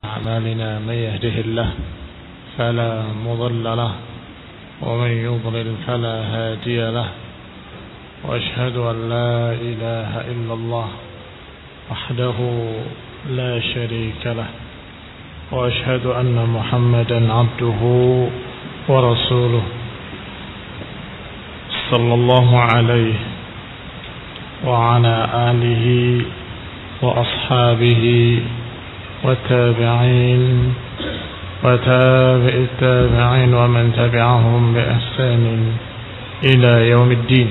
أعمالنا من يهده الله فلا مضل له ومن يضلل فلا هادي له وأشهد أن لا إله إلا الله وحده لا شريك له وأشهد أن محمدا عبده ورسوله صلى الله عليه وعلى آله وأصحابه والتابعين وتابع التابعين ومن تبعهم بإحسان إلى يوم الدين.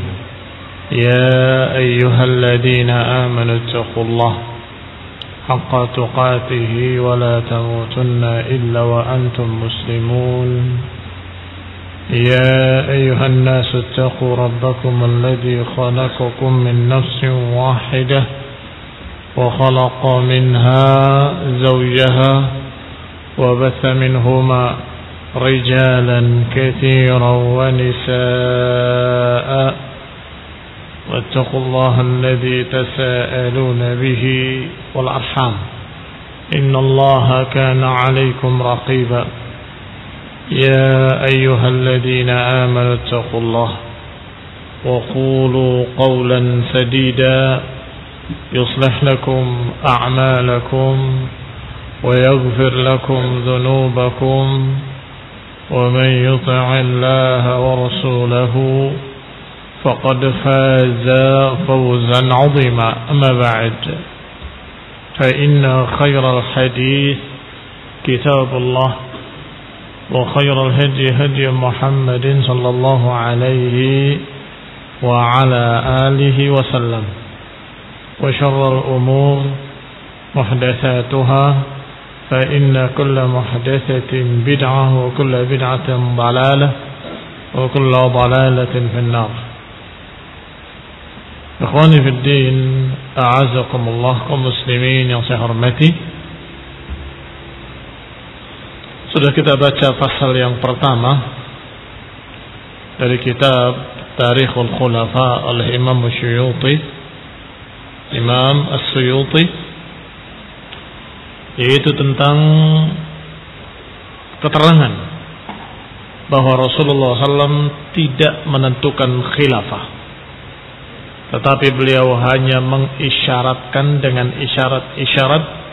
يا أيها الذين آمنوا اتقوا الله حق تقاته ولا تموتن إلا وأنتم مسلمون. يا أيها الناس اتقوا ربكم الذي خلقكم من نفس واحدة وخلق منها زوجها وبث منهما رجالا كثيرا ونساء واتقوا الله الذي تساءلون به والأرحام إن الله كان عليكم رقيبا. يا أيها الذين آمنوا اتقوا الله وقولوا قولا سديدا يصلح لكم أعمالكم ويغفر لكم ذنوبكم ومن يطع الله ورسوله فقد فاز فوزا عظيما. أما بعد فإن خير الحديث كتاب الله وخير الهدي هدي محمد صلى الله عليه وعلى آله وسلم وشر الأمور محدثاتها فإن كل محدثة بدعة وكل بدعة ضلالة وكل ضلالة في النار. Ikhwani fi din, a'azakumullah, kaum muslimin yang saya hormati. Sudah kita baca pasal yang pertama dari kitab Tarikhul Khulafa oleh Imam As-Suyuti, yaitu tentang keterangan bahwa Rasulullah SAW tidak menentukan khilafah, tetapi beliau hanya mengisyaratkan dengan isyarat-isyarat.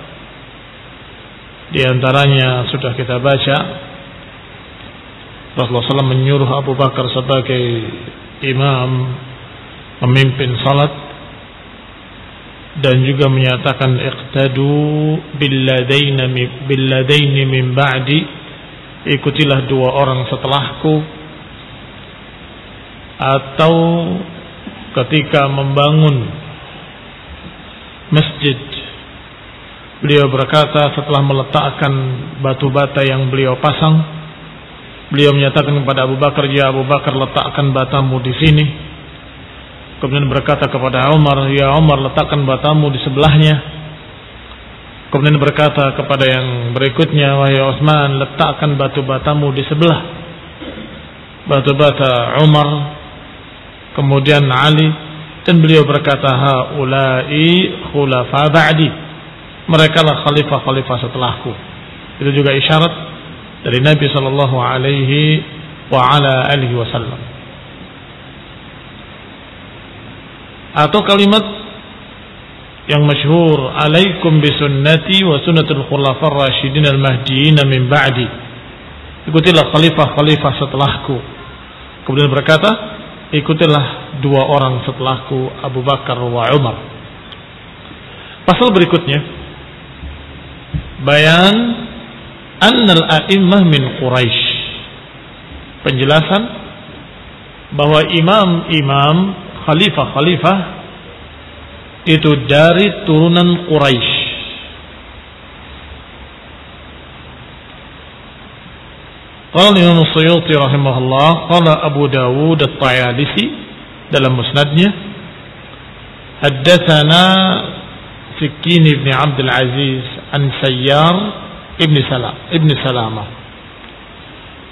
Di antaranya sudah kita baca, Rasulullah SAW menyuruh Abu Bakar sebagai imam memimpin salat, dan juga menyatakan iqtadu billadaini min ba'di, ikutilah dua orang setelahku. Atau ketika membangun masjid, beliau berkata setelah meletakkan batu bata yang beliau pasang, beliau menyatakan kepada Abu Bakar, ya Abu Bakar, letakkan batamu di sini. Kemudian berkata kepada Umar, ya Umar, letakkan batamu di sebelahnya. Kemudian berkata kepada yang berikutnya, wahai Utsman, letakkan batu-batamu di sebelah batu bata Umar. Kemudian Ali, dan beliau berkata, haula'i khulafa ba'di, mereka lah khalifah-khalifah setelahku. Itu juga isyarat dari Nabi sallallahu alaihi wa ala alihi wasallam. Atau kalimat yang masyhur, alaikum bisunnati wa sunnatul khulafar rasyidin al-mahdiyyin min ba'di, ikutilah khalifah-khalifah setelahku. Kemudian berkata, ikutilah dua orang setelahku, Abu Bakar wa Umar. Pasal berikutnya, bayan annal a'immah min Quraisy, penjelasan bahwa imam-imam, khalifah-khalifah itu dari turunan Quraisy. Qala Imam As-Suyuti rahimahullah, qala Abu Dawud At-Tayalisi dalam musnadnya, haddatsana Sikin ibn Abdul Aziz an Sayyar ibn Salamah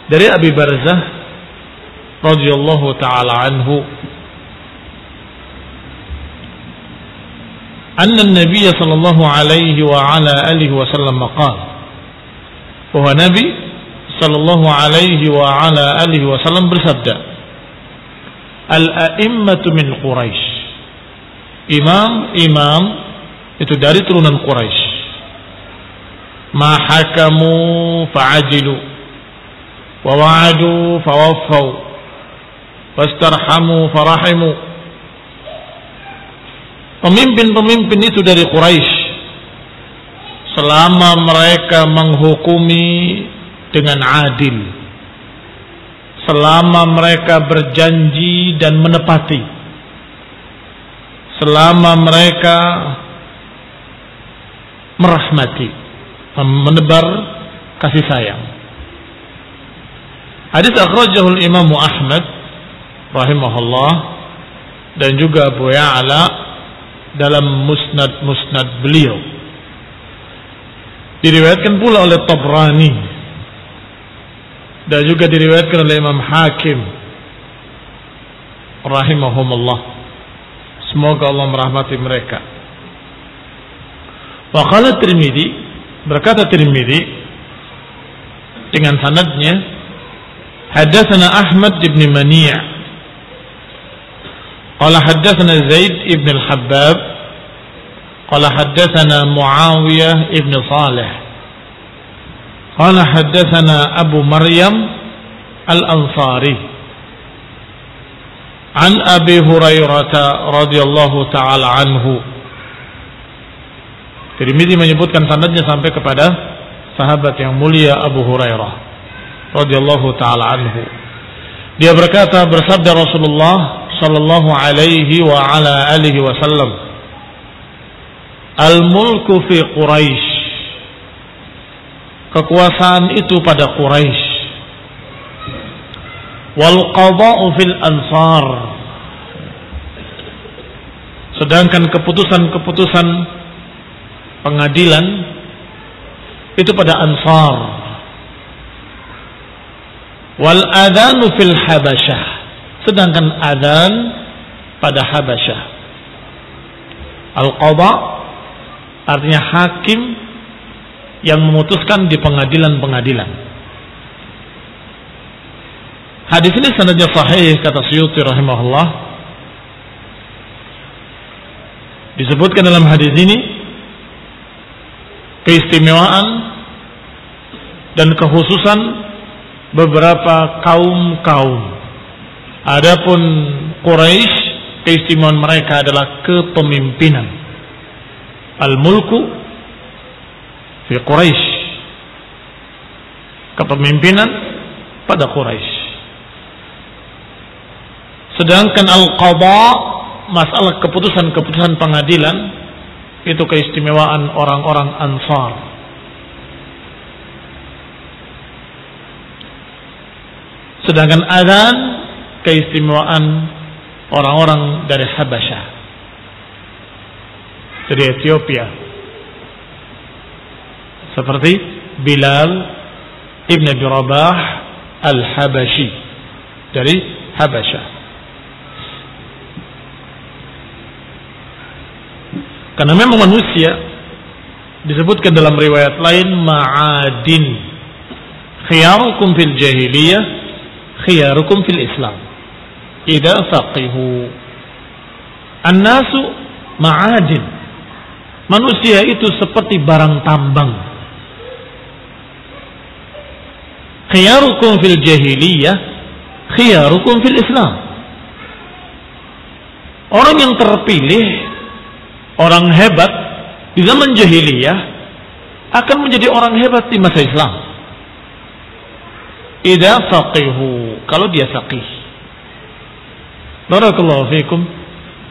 dari Abi Barzah radhiyallahu taala anhu, anna an-nabiy sallallahu alaihi wa ala alihi wasallam qala, bahwa Nabi sallallahu alaihi wa ala alihi wasallam bersabda, al-a'immatu min Quraisy. Imam-imam itu dari turunan Quraisy. Ma hakamu fa'ajilu wa wa'adu fawaffau wastarhamu farahimu. Pemimpin-pemimpin itu dari Quraisy, selama mereka menghukumi dengan adil, selama mereka berjanji dan menepati, selama mereka merahmati, menebar kasih sayang. Hadis akhrajahu Imam Ahmad rahimahullah dan juga Abu Ya'la dalam musnad beliau. Diriwayatkan pula oleh Tabrani dan juga diriwayatkan oleh Imam Hakim rahimahumullah. Semoga Allah merahmati mereka. Wa qala Tirmidzi, berkata Tirmidzi dengan sanadnya, haddatsana Ahmad ibn Mani' qala haddatsana Zaid ibn al-Habbab qala haddatsana Muawiyah ibn Salih qala haddatsana Abu Maryam al-Ansari an Abi Hurairah radhiyallahu taala anhu. Tirmidzi menyebutkan sanadnya sampai kepada sahabat yang mulia Abu Hurairah radhiyallahu taala anhu. Dia berkata, bersabda Rasulullah sallallahu alaihi wa ala alihi wasallam, al-mulku fi Quraisy, kekuasaan itu pada Quraisy, wal qada'u fil ansar, sedangkan keputusan-keputusan pengadilan itu pada Ansar, wal adanu fil Habasyah, sedangkan adzan pada Habasyah. Al-qadha artinya hakim yang memutuskan di pengadilan-pengadilan. Hadis ini sanadnya sahih kata Suyuti rahimahullah. Disebutkan dalam hadis ini keistimewaan dan kekhususan beberapa kaum-kaum. Adapun Quraisy, keistimewaan mereka adalah kepemimpinan. Al-mulku fi Quraisy, kepemimpinan pada Quraisy. Sedangkan al-qadha, masalah keputusan-keputusan pengadilan, itu keistimewaan orang-orang Ansar. Sedangkan adzan keistimewaan orang-orang dari Habasyah, dari Ethiopia, seperti Bilal ibn Abi Rabah al-Habashi dari Habasyah. Karena memang manusia disebutkan dalam riwayat lain ma'adin, khiyarukum fil jahiliyah khiyarukum fil Islam idza faqihu. An-nasu ma'adin, manusia itu seperti barang tambang. Khiyarukum fil jahiliyah khiyarukum fil Islam. Orang yang terpilih, orang hebat di zaman jahiliyah akan menjadi orang hebat di masa Islam. Idza faqihu, kalau dia faqih. Barakallahu fikum.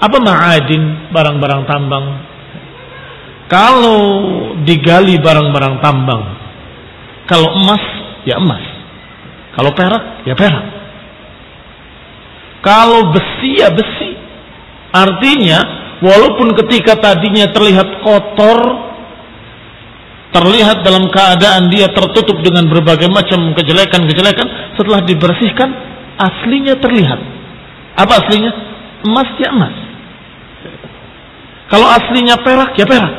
Apa ma'adin, barang-barang tambang? Kalau digali barang-barang tambang, kalau emas ya emas, kalau perak ya perak, kalau besi ya besi. Artinya walaupun ketika tadinya terlihat kotor, terlihat dalam keadaan dia tertutup dengan berbagai macam kejelekan-kejelekan, setelah dibersihkan aslinya terlihat. Apa aslinya? Emas ya emas. Kalau aslinya perak ya perak.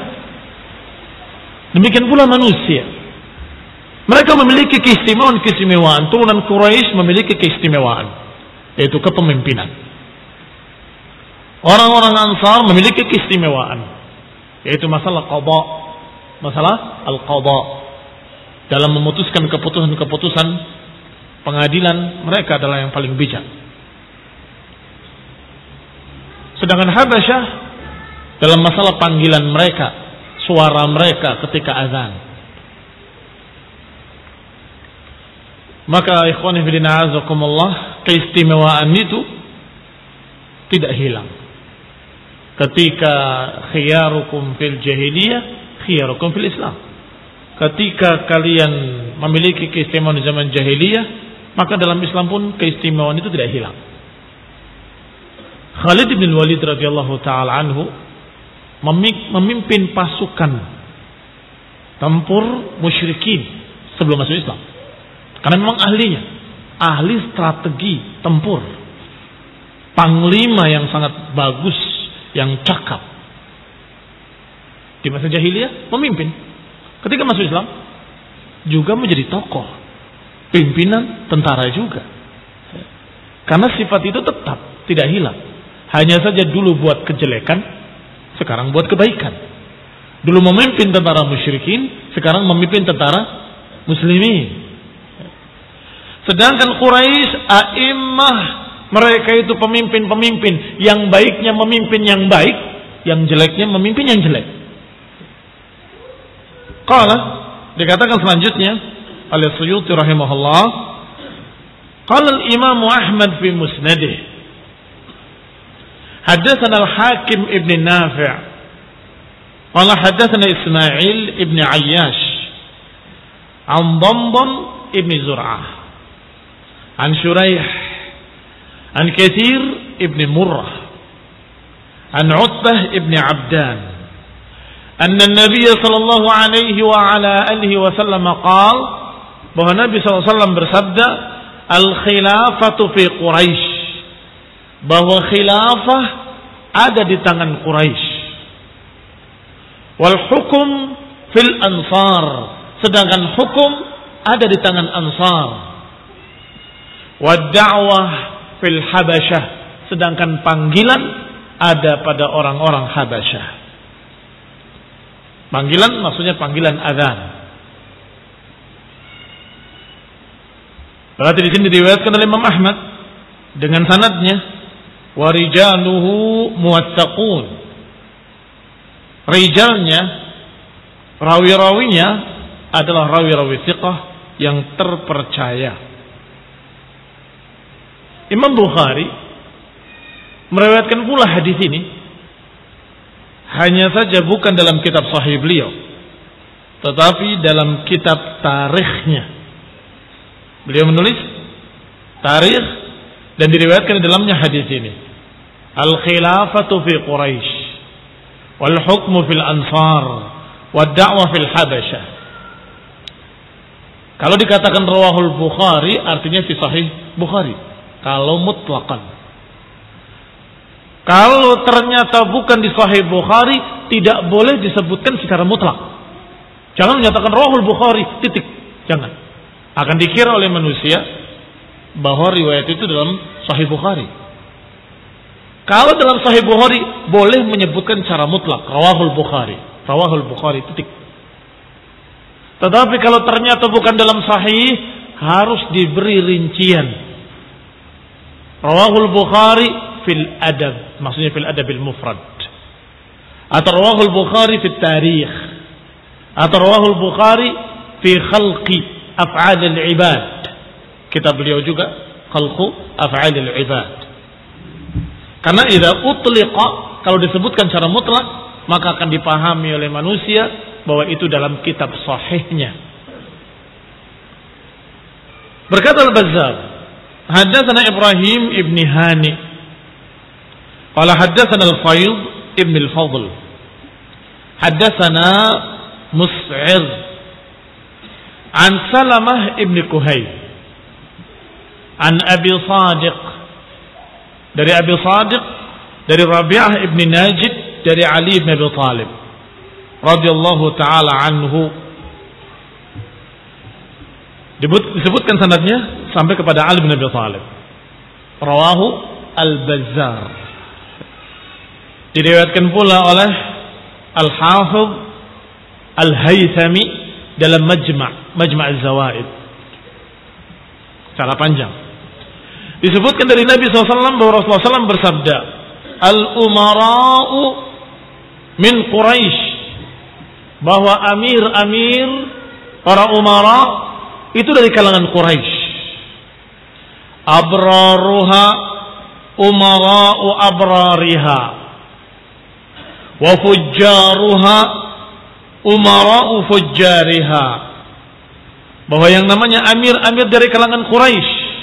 Demikian pula manusia. Mereka memiliki keistimewaan. Turunan Quraisy memiliki keistimewaan, yaitu kepemimpinan. Orang-orang Ansar memiliki keistimewaan, yaitu masalah qada, masalah al-qada. Dalam memutuskan keputusan-keputusan pengadilan, mereka adalah yang paling bijak. Sedangkan Habasyah dalam masalah panggilan mereka, suara mereka ketika azan. Maka ikhwani fillah azakumullah, keistimewaan itu tidak hilang. Ketika khiyarukum fil jahiliyah, khiyarukum fil Islam. Ketika kalian memiliki keistimewaan di zaman jahiliyah, maka dalam Islam pun keistimewaan itu tidak hilang. Khalid bin Walid radhiyallahu taala anhu memimpin pasukan tempur musyrikin sebelum masuk Islam. Karena memang ahlinya, ahli strategi tempur, panglima yang sangat bagus, yang cakap. Di masa jahiliyah memimpin. Ketika masuk Islam juga menjadi tokoh, pimpinan tentara juga. Karena sifat itu tetap tidak hilang. Hanya saja dulu buat kejelekan, sekarang buat kebaikan. Dulu memimpin tentara musyrikin, sekarang memimpin tentara muslimin. Sedangkan Quraisy, a'immah, mereka itu pemimpin-pemimpin, yang baiknya memimpin yang baik, yang jeleknya memimpin yang jelek. Qala, dikatakan selanjutnya oleh Suyuti rahimahullah, qala al-Imam Ahmad fi musnadih, haddatsana al-Hakim ibn Nafi', qala haddatsana Ismail ibn Ayyash, an Damdam ibn Zur'ah, an Shuraih, an Kathir ibn Murrah, an Utbah ibn Abdan, anna Nabi sallallahu alaihi wa ala alihi wasallam qaal, bahwa Nabi sallallahu alaihi wasallam bersabda, al-khilafatu fi Quraisy, bahwa khilafah ada di tangan Quraisy, wal hukum fil ansar, sedangkan hukum ada di tangan Ansar, wad da'wah fil Habasyah, sedangkan panggilan ada pada orang-orang Habasyah. Panggilan maksudnya panggilan azan. Berarti di sini diriwayatkan oleh Imam Ahmad dengan sanadnya, wa rijaluhu muwattaqun. Rijalnya, rawi-rawinya adalah rawi-rawi thiqah yang terpercaya. Imam Bukhari meriwayatkan pula hadis ini, hanya saja bukan dalam kitab sahih beliau, tetapi dalam kitab tarikhnya. Beliau menulis tarikh dan diriwayatkan di dalamnya hadis ini, al-khilafatu fi Quraisy, wal hukmu fil ansar, wad da'wah fil Habasyah. Kalau dikatakan rawahul Bukhari, artinya fi sahih Bukhari. Kalau mutlaqan. Kalau ternyata bukan di Sahih Bukhari, tidak boleh disebutkan secara mutlak. Jangan menyatakan rawahul Bukhari, titik. Jangan. Akan dikira oleh manusia bahwa riwayat itu dalam Sahih Bukhari. Kalau dalam Sahih Bukhari, boleh menyebutkan secara mutlak rawahul Bukhari. Rawahul Bukhari, titik. Tetapi kalau ternyata bukan dalam Sahih, harus diberi rincian. Rawahul Bukhari fil adab, maksudnya fil adabil mufrad, atau rawahul Bukhari fil tarikh, atau rawahul Bukhari fi khalqi af'alil ibad. Kitab beliau juga khalqu af'alil ibad. Karena idza utliqa, kalau disebutkan secara mutlak, maka akan dipahami oleh manusia bahwa itu dalam kitab sahihnya. Berkata Al-Bazzar, haddatsana Ibrahim ibn Hani, qala haddatsana Al-Fayd ibn Al-Fadl, haddatsana Mus'ir an Salamah ibn Kuhayl an Abi Sadiq, dari Abi Sadiq, dari Rabi'ah ibn Najid, dari Ali ibn Abi Talib radhiyallahu ta'ala anhu, Disebutkan sanadnya sampai kepada Ali bin Abi Thalib. Rawahu Al-Bazzar. Diriwayatkan pula oleh Al-Hafidh Al-Haythami dalam Majma' Az-Zawaid. Secara panjang. Disebutkan dari Nabi SAW bahwa Rasulullah SAW bersabda, Al-umara'u min Quraisy, bahwa amir-amir, para umara itu dari kalangan Quraisy. Abraruha umara'u abrariha, wa fujjaruha umara'u fujjariha, bahwa yang namanya amir-amir dari kalangan Quraisy,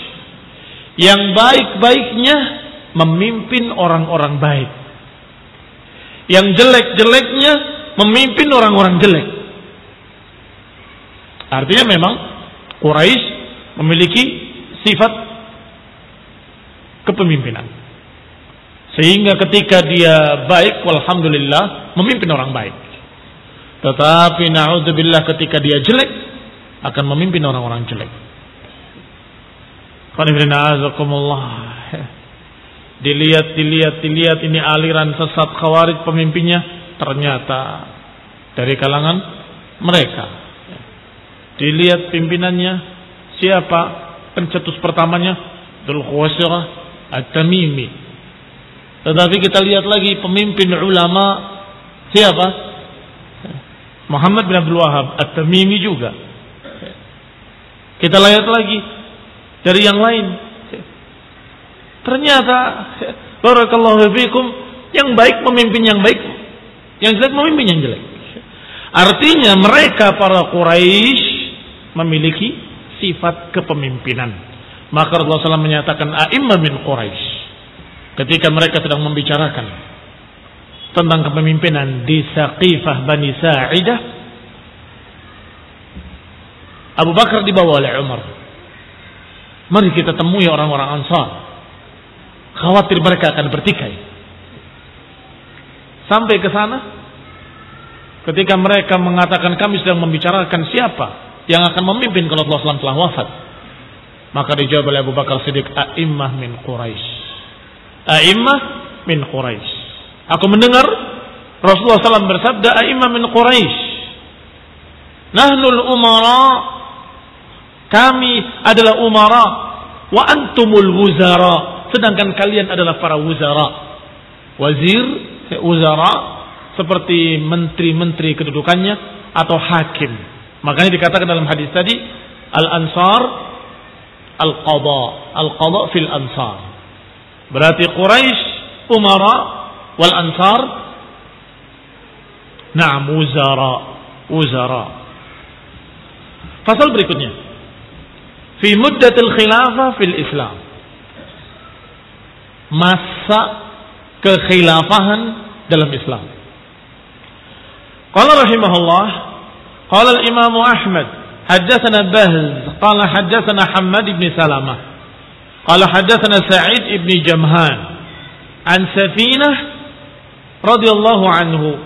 yang baik-baiknya memimpin orang-orang baik, yang jelek-jeleknya memimpin orang-orang jelek. Artinya memang Quraisy memiliki sifat kepemimpinan, sehingga ketika dia baik, walhamdulillah, memimpin orang baik. Tetapi na'udzubillah, ketika dia jelek, akan memimpin orang-orang jelek. Dilihat ini aliran sesat Khawarij, pemimpinnya ternyata dari kalangan mereka. Dilihat pimpinannya siapa, pencetus pertamanya Dzul Khuwaisirah At-Tamimi. Tetapi kita lihat lagi pemimpin ulama siapa? Muhammad bin Abdul Wahhab At-Tamimi juga. Kita lihat lagi dari yang lain. Ternyata barakallahu fikum, yang baik memimpin yang baik, yang jelek memimpin yang jelek. Artinya mereka para Quraisy memiliki sifat kepemimpinan. Maka Rasulullah SAW menyatakan a'immah min Quraisy ketika mereka sedang membicarakan tentang kepemimpinan di Saqifah Bani Sa'idah. Abu Bakar dibawa oleh Umar. Mari kita temui orang-orang Ansar, khawatir mereka akan bertikai. Sampai ke sana, ketika mereka mengatakan kami sedang membicarakan siapa yang akan memimpin kalau Rasulullah SAW telah wafat, maka dijawab oleh Abu Bakar Siddiq, a'immah min Quraisy. A'immah min Quraisy. Aku mendengar Rasulullah SAW bersabda, a'immah min Quraisy. Nahnul umara, kami adalah umara, wa antumul wuzara, sedangkan kalian adalah para wuzara. Wazir, wuzara, seperti menteri-menteri kedudukannya atau hakim. Makanya dikatakan dalam hadis tadi, al-ansar al-qadha fil ansar. Berarti Quraisy umara, wal ansar na'am wuzara. Pasal berikutnya, fi muddatil khilafah fil Islam, masa kekhilafahan dalam Islam. Qala rahimahullah, qala al-Imam Ahmad haddatsana Bahz qala haddatsana Hammad ibn Salamah qala haddatsana Sa'id ibn Jamhan an Safinah radhiyallahu anhu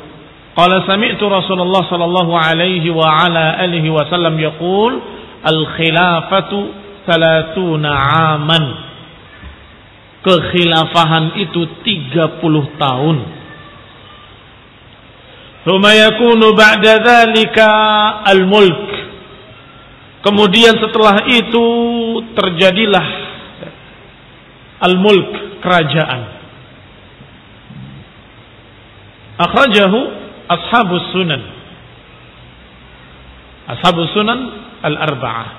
qala sami'tu Rasulullah sallallahu alaihi wa ala alihi wasallam yaqul al-khilafatu 30 aman. Kekhilafahan itu 30 tahun. Tsumma yakunu ba'da dzalika al-mulk. Kemudian setelah itu terjadilah al-mulk, kerajaan. Akhrajahu ashabus sunan. Ashabus sunan al-arba'ah.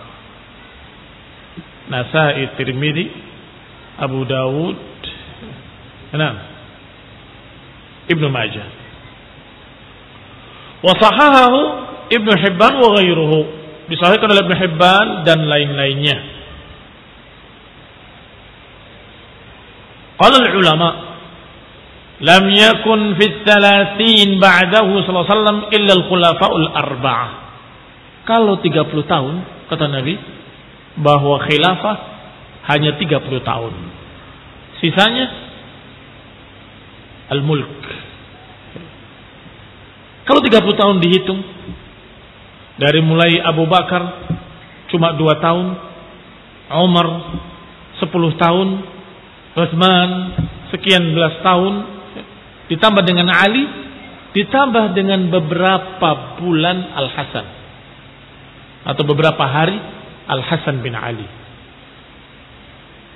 Nasa'i, Tirmidzi, Abu Dawud, Ibnu Majah. Wa sahahahu Ibnu Hibban wa ghairuhu. Disahihkan oleh Ibnu Hibban dan lain-lainnya. Qala al-ulama, lam yakun fi 30 ba'dahu sallallahu alaihi wasallam illa al-khulafa'ul arba'ah. Kalau 30 tahun, kata Nabi, bahwa khilafah hanya 30 tahun. Sisanya al-mulk. Kalau 30 tahun dihitung dari mulai Abu Bakar cuma 2 tahun, Umar 10 tahun, Utsman sekian belas tahun, ditambah dengan Ali, ditambah dengan beberapa bulan Al-Hasan atau beberapa hari Al-Hasan bin Ali.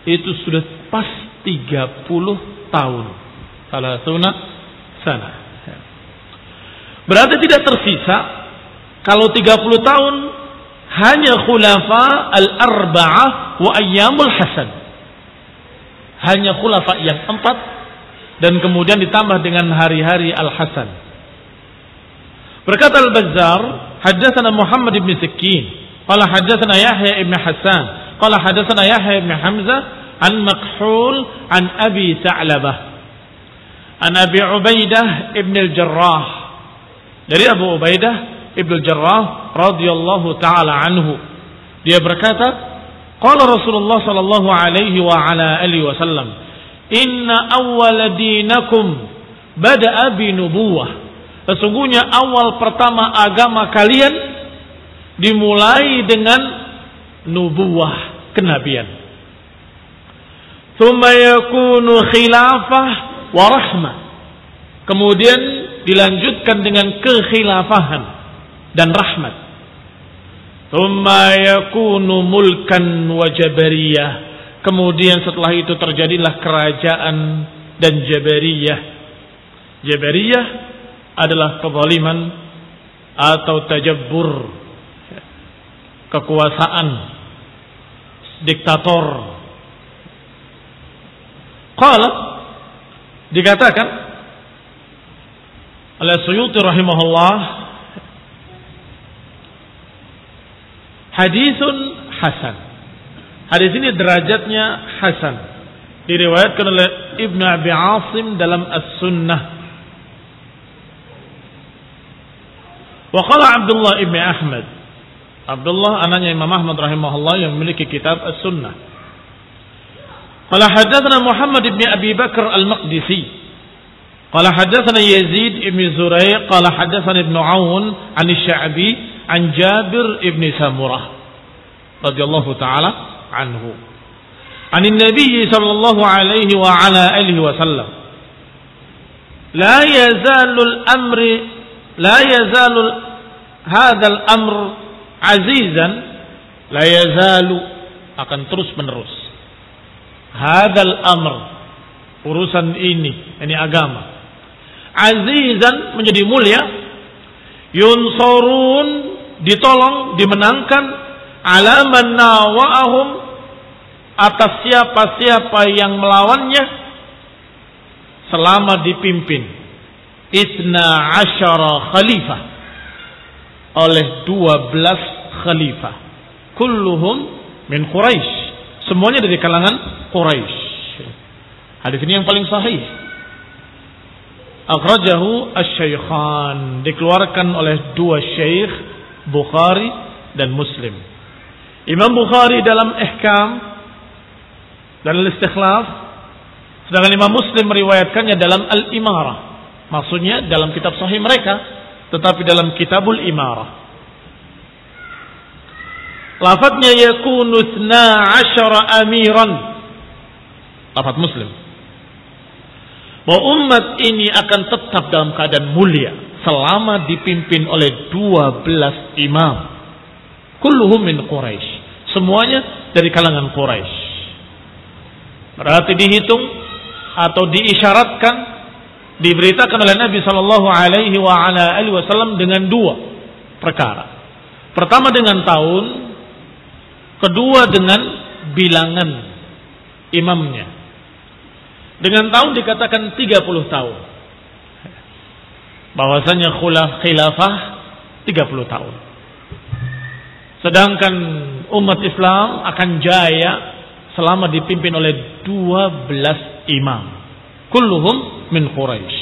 Itu sudah pas 30 tahun. Salasuna sana. Berarti tidak tersisa kalau 30 tahun hanya khulafa al-arba'ah wa ayyamul Hasan. Hanya khulafa yang 4 dan kemudian ditambah dengan hari-hari Al-Hasan. Berkata Al-Bazzar, haddatsana Muhammad ibn Sikin, qala haddatsana Yahya ibn Hasan, qala haddatsana Yahya ibn Hamzah an Makhul an Abi Sa'labah an Abi Ubaidah ibn al-Jarrah, dari Abu Ubaidah ibn al-Jarrah radhiyallahu taala anhu, dia berkata, qala Rasulullah sallallahu alaihi wa ala alihi wasallam, inna awwala dinakum bada'a bi nubuwah. Sesungguhnya awal pertama agama kalian dimulai dengan nubuwah, kenabian. Tsumma yakunu khilafah wa rahmah. Kemudian dilanjutkan dengan kekhilafahan dan rahmat. Tsumma yakunu mulkan wa jabariyah. Kemudian setelah itu terjadilah kerajaan dan jabariyah. Jabariyah adalah kezaliman atau tajabbur, kekuasaan, diktator. Qala, dikatakan oleh Suyuti rahimahullah, hadisun hasan. Hadis ini derajatnya hasan. Diriwayatkan oleh Ibnu Abi Asim dalam As-Sunnah. Wa qala Abdullah ibn Ahmad. Abdullah anaknya Imam Ahmad rahimahullah yang memiliki kitab As-Sunnah. Qala hadatsana Muhammad ibn Abi Bakar Al-Maqdisi. Qala hadatsana Yazid ibn Zurai' qala hadatsana Ibnu Aun an Asy-Sya'bi an Jabir ibn Samurah radhiyallahu taala anhu. An Nabi sallallahu alaihi wa ala alihi wasallam. La yazalu hadzal amr azizan, la yazalu, akan terus menerus. Hadzal amr, urusan ini agama, azizan, menjadi mulia, yunsurun, ditolong, dimenangkan, ala man nawa'ahum, atas siapa-siapa yang melawannya, selama dipimpin 12 khalifah, oleh 12 khalifah, kulluhum min Quraisy, semuanya dari kalangan Quraisy. Hadis ini yang paling sahih. Akhrajahu asy-Syaikhan, dikeluarkan oleh 2 syekh, Bukhari dan Muslim. Imam Bukhari dalam Ihkam dan Al-Istikhlaf, sedangkan Imam Muslim meriwayatkannya dalam Al-Imarah. Maksudnya dalam kitab sahih mereka, tetapi dalam Kitabul Imarah. Lafadznya yakunu 12 amiran. Lafadz Muslim. Bahwa umat ini akan tetap dalam keadaan mulia selama dipimpin oleh 12 imam. Kulluhum min Quraisy. Semuanya dari kalangan Quraisy. Berarti dihitung atau diisyaratkan, diberitakan oleh Nabi sallallahu alaihi wa ala alihi wasallam dengan 2 perkara. Pertama dengan tahun, kedua dengan bilangan imamnya. Dengan tahun dikatakan 30 tahun. Bahwasanya khilafah 30 tahun. Sedangkan umat Islam akan jaya selama dipimpin oleh 12 imam. Kulluhum min Quraisy.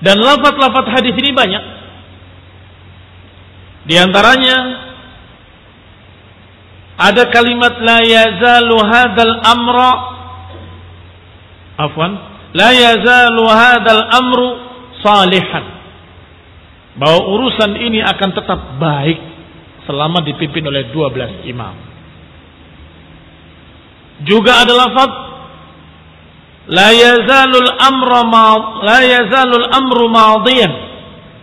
Dan lafaz-lafaz hadis ini banyak. Di antaranya ada kalimat la yazalu hadzal amra, la yazalu hadzal amru salihan, bahwa urusan ini akan tetap baik selama dipimpin oleh 12 imam. Juga ada lafaz la yazalul amru madiyan,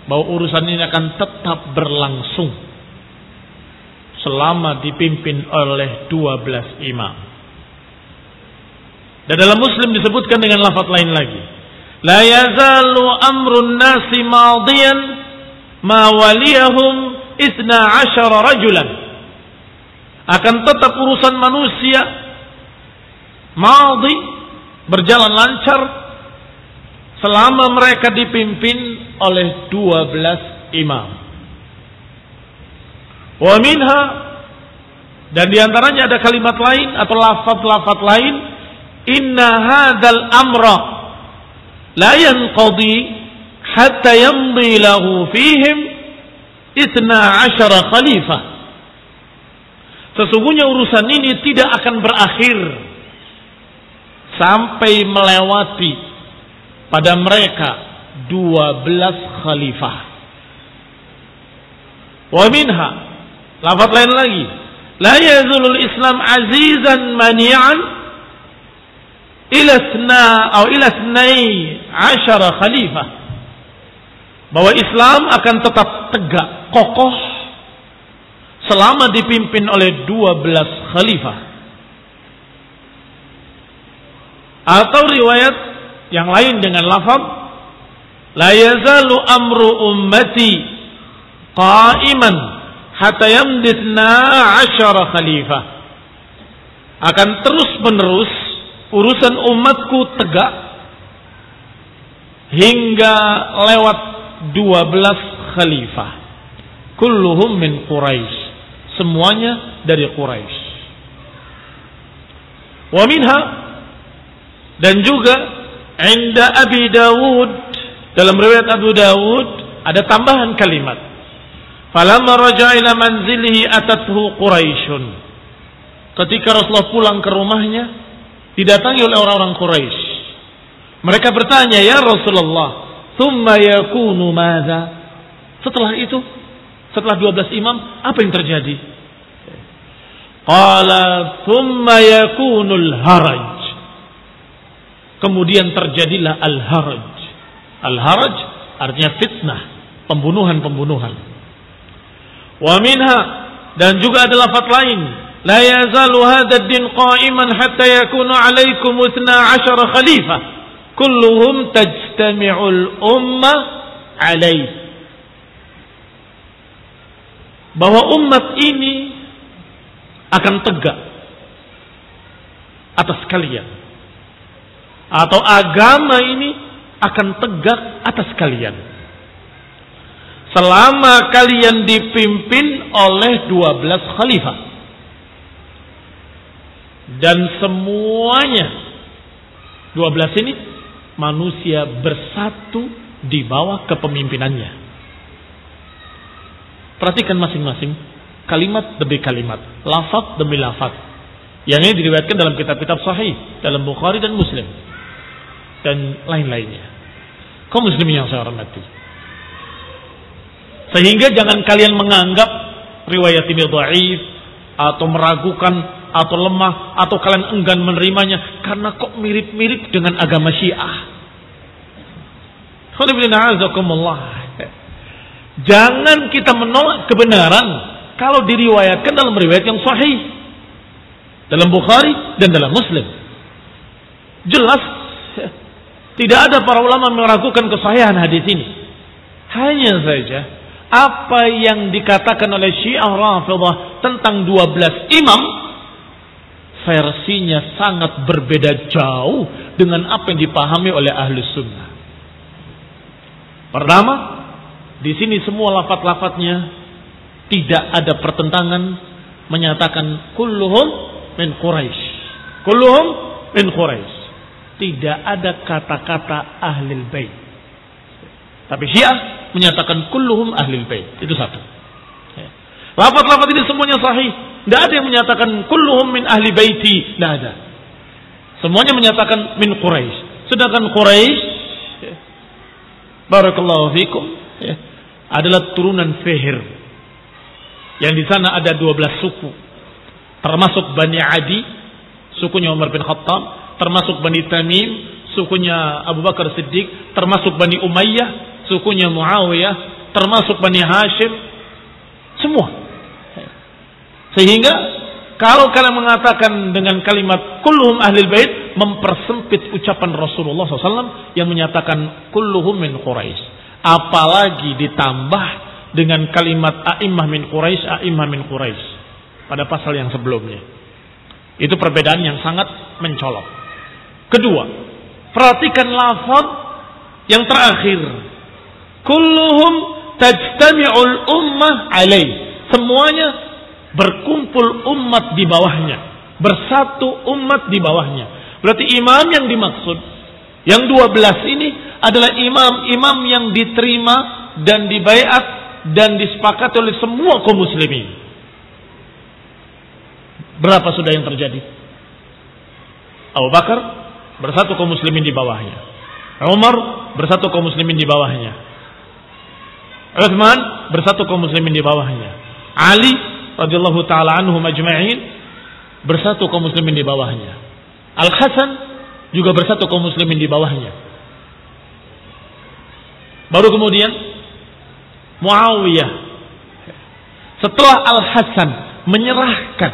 bahwa urusan ini akan tetap berlangsung selama dipimpin oleh 12 imam. Dan dalam Muslim disebutkan dengan lafaz lain lagi, la yazalu amrun nasi madiyan ma waliyahum 12 rajulan. Akan tetap urusan manusia madhi, berjalan lancar selama mereka dipimpin oleh 12 imam. Wa minha, dan diantaranya ada kalimat lain atau lafaz-lafaz lain, inna hadzal amra la yanqadi hatta yamdi lahu fihim 12 khalifah. Sesungguhnya urusan ini tidak akan berakhir sampai melewati pada mereka 12 khalifah. Wa minha, lafaz lain lagi, la yazulul Islam azizan mani'an ila 12 khalifah. Bahwa Islam akan tetap tegak kokoh selama dipimpin oleh 12 khalifah. Atau riwayat yang lain dengan lafaz la yazalu amru ummati qa'iman hatta yamdi 12 khalifah. Akan terus menerus urusan umatku tegak hingga lewat 12 khalifah. Kulluhum min Quraisy, semuanya dari Quraisy. Wa minha, dan juga inda Abi Dawud, dalam riwayat Abu Dawud ada tambahan kalimat, falamma raja'a ila manzilihi atathu Quraisyun. Ketika Rasulullah pulang ke rumahnya, didatangi oleh orang-orang Quraisy. Mereka bertanya, ya Rasulullah, thumma yakunu madza? Setelah itu, setelah 12 imam, apa yang terjadi? Qala thumma yakunul haraj. Kemudian terjadilah al-haraj. Al-haraj artinya fitnah, pembunuhan-pembunuhan. Wa minha, dan juga ada lafaz lain, la yazalu hadzal din qa'iman hatta yakunu 'alaikum 12 khalifah kulluhum tajtami'ul ummah 'alaihi. Bahwa umat ini akan tegak atas kalian, atau agama ini akan tegak atas kalian selama kalian dipimpin oleh 12 khalifah. Dan semuanya 12 ini manusia bersatu di bawah kepemimpinannya. Perhatikan masing-masing kalimat demi kalimat, lafaz demi lafaz. Yang ini diriwayatkan dalam kitab-kitab sahih, dalam Bukhari dan Muslim dan lain-lainnya. Kaum muslimin yang saya hormati, sehingga jangan kalian menganggap riwayat ini dhaif atau meragukan atau lemah atau kalian enggan menerimanya karena kok mirip-mirip dengan agama Syiah. Jangan kita menolak kebenaran kalau diriwayatkan dalam riwayat yang sahih, dalam Bukhari dan dalam Muslim. Jelas tidak ada para ulama meragukan kesahihan hadis ini. Hanya saja apa yang dikatakan oleh Syiah Rafidhah tentang 12 imam, versinya sangat berbeda jauh dengan apa yang dipahami oleh Ahlus Sunnah. Pertama, di sini semua lafaz-lafaznya tidak ada pertentangan, menyatakan kulluhum min Quraisy. Kulluhum min Quraisy. Tidak ada kata-kata ahlil bait. Tapi Syiah menyatakan kulluhum ahlil bait. Itu satu. Lafaz-lafaz ini semuanya sahih. Tidak ada yang menyatakan kulluhum min ahli baiti. Tidak ada. Semuanya menyatakan min Quraisy. Sedangkan Quraisy, barakallahu fikum, adalah turunan Fihr. yang di sana ada 12 suku, termasuk Bani Adi, sukunya Umar bin Khattab, termasuk Bani Tamim, sukunya Abu Bakar Siddiq, termasuk Bani Umayyah, sukunya Muawiyah, termasuk Bani Hashim, semua. Sehingga kalau kalian mengatakan dengan kalimat kulluhum ahlil bait, mempersempit ucapan Rasulullah SAW yang menyatakan kulluhum min Quraisy. Apalagi ditambah dengan kalimat a'immah min Quraisy, a'immah min Quraisy pada pasal yang sebelumnya. Itu perbedaan yang sangat mencolok. Kedua, perhatikan lafaz yang terakhir. Kulluhum tajtami'ul ummah alaih. Semuanya berkumpul umat di bawahnya, bersatu umat di bawahnya. Berarti imam yang dimaksud yang 12 ini adalah imam-imam yang diterima dan dibaiat dan disepakati oleh semua kaum muslimin. Berapa sudah yang terjadi? Abu Bakar bersatu kaum muslimin di bawahnya, Umar bersatu kaum muslimin di bawahnya, Utsman bersatu kaum muslimin di bawahnya, Ali radhiyallahu taala anhum ajma'in bersatu kaum muslimin di bawahnya, Al-Hasan juga bersatu kaum muslimin di bawahnya. Baru kemudian Muawiyah, setelah Al-Hasan menyerahkan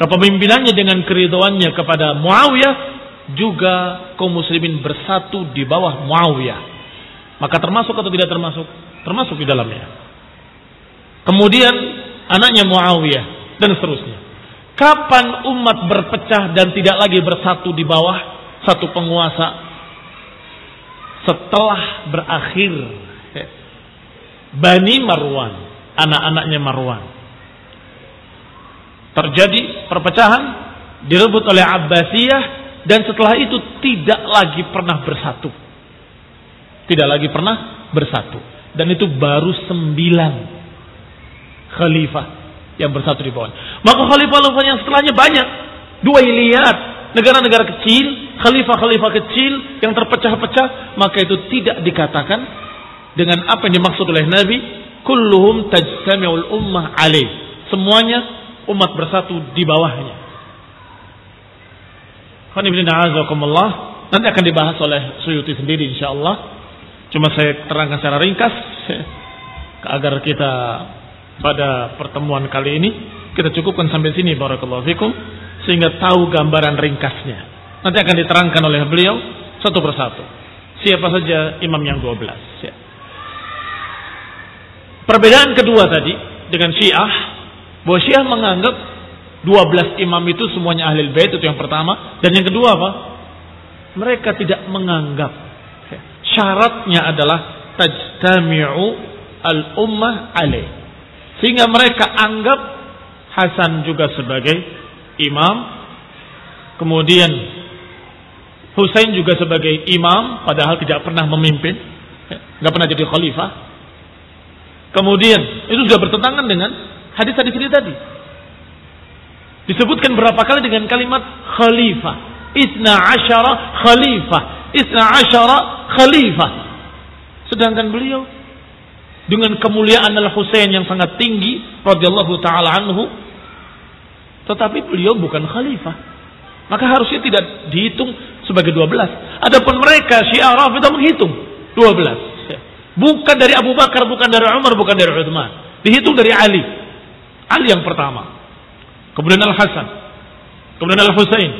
kepemimpinannya dengan keridhoannya kepada Muawiyah, juga kaum muslimin bersatu di bawah Muawiyah. Maka termasuk atau tidak termasuk? Termasuk di dalamnya. Kemudian anaknya Muawiyah dan seterusnya. Kapan umat berpecah dan tidak lagi bersatu di bawah satu penguasa? Setelah berakhir Bani Marwan, anak-anaknya Marwan. Terjadi perpecahan, direbut oleh Abbasiyah, dan setelah itu tidak lagi pernah bersatu. Tidak lagi pernah bersatu. Dan itu baru 9 khalifah yang bersatu di bawah. Maka khalifah-khalifah yang setelahnya banyak. Duwailiyat, negara-negara kecil, khalifah-khalifah kecil yang terpecah-pecah. Maka itu tidak dikatakan dengan apa yang dimaksud oleh Nabi, kulluhum tajtami'ul ummah alaih. Semuanya umat bersatu di bawahnya. Nanti akan dibahas oleh Suyuti sendiri insyaallah. Cuma saya terangkan secara ringkas agar kita pada pertemuan kali ini kita cukupkan sampai sini, barakallahu fikum, sehingga tahu gambaran ringkasnya. Nanti akan diterangkan oleh beliau satu persatu siapa saja imam yang 12 ya. Perbedaan kedua tadi dengan Syiah, bahwa Syiah menganggap 12 imam itu semuanya ahlul bait, itu yang pertama. Dan yang kedua apa? Mereka tidak menganggap. Syaratnya adalah tajtami'u al-ummah alaih. Sehingga mereka anggap Hasan juga sebagai imam, kemudian Husain juga sebagai imam, padahal tidak pernah memimpin, nggak pernah jadi khalifah. Kemudian itu sudah bertentangan dengan hadis-hadis ini tadi. Disebutkan berapa kali dengan kalimat khalifah. Isna asyara khalifah. Isna asyara khalifah. Sedangkan beliau dengan kemuliaan Al-Husain yang sangat tinggi radhiyallahu taala anhu, tetapi beliau bukan khalifah. Maka harusnya tidak dihitung sebagai 12. Adapun mereka Syiah Rafidhah menghitung 12. Bukan dari Abu Bakar, bukan dari Umar, bukan dari Utsman. Dihitung dari Ali. Ali yang pertama. Kemudian Al-Hasan. Kemudian Al-Husain.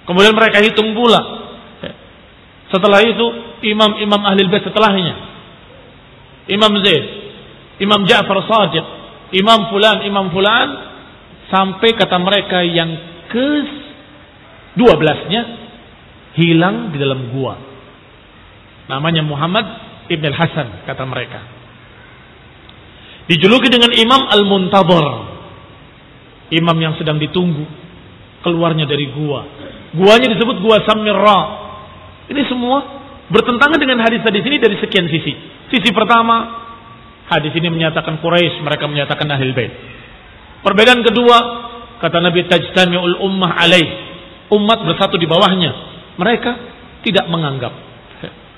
Kemudian mereka hitung pula. Setelah itu imam-imam Ahlul Bait setelahnya. Imam Zaid, Imam Ja'far Shadiq, Imam Fulan, sampai kata mereka yang ke-12-nya hilang di dalam gua. Namanya Muhammad Ibn al-Hasan, kata mereka. Dijuluki dengan Imam Al-Muntadhar, imam yang sedang ditunggu keluarnya dari gua. Guanya disebut Gua Samirra. Ini semua bertentangan dengan hadis-hadis ini dari sekian sisi. Sisi pertama, hadis ini menyatakan Quraisy, mereka menyatakan Ahlul Bait. Perbedaan kedua, kata Nabi tajtami'ul ummah alaih. Umat bersatu di bawahnya. Mereka tidak menganggap.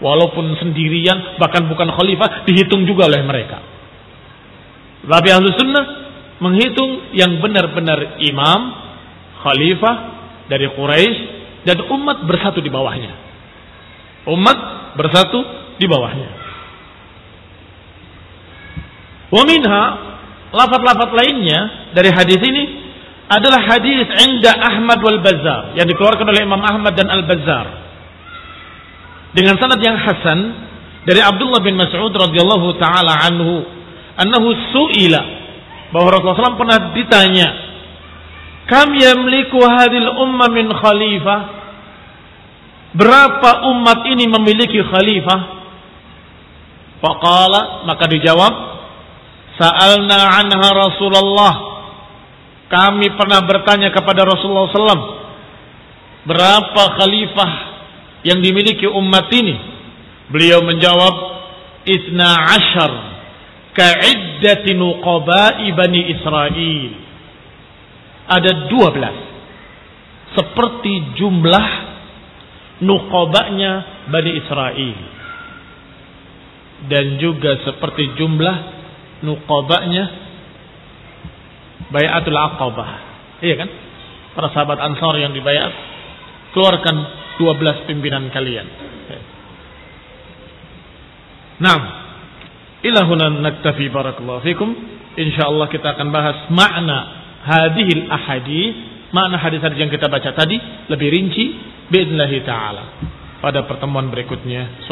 Walaupun sendirian, bahkan bukan khalifah, dihitung juga oleh mereka. Tapi ahlu sunnah menghitung yang benar-benar imam, khalifah dari Quraisy dan umat bersatu di bawahnya. Umat bersatu di bawahnya. Wa minha, lafaz-lafaz lainnya dari hadis ini adalah hadis inda Ahmad wal Bazzar yang dikeluarkan oleh Imam Ahmad dan Al-Bazzar dengan sanad yang hasan dari Abdullah bin Mas'ud radhiyallahu taala anhu annahu su'ila, bahwa Rasulullah SAW pernah ditanya, kam yamliku hadhil umma min khalifah, berapa umat ini memiliki khalifah? Faqala, maka dijawab, sa'alna anha Rasulullah, kami pernah bertanya kepada Rasulullah SAW, berapa khalifah yang dimiliki umat ini? Beliau menjawab, 12 ka'iddati nuqaba'i Bani Israel. Ada 12 seperti jumlah nuqabanya Bani Israel, dan juga seperti jumlah nuqabanya Bai'atul Aqabah. Iya kan? Para sahabat Ansar yang dibayat, keluarkan 12 pimpinan kalian. Naam. Ila huna naktafi, barakallahu fikum. Insyaallah kita akan bahas makna hadhil ahadits, makna hadis-hadis yang kita baca tadi lebih rinci باذنillah taala pada pertemuan berikutnya.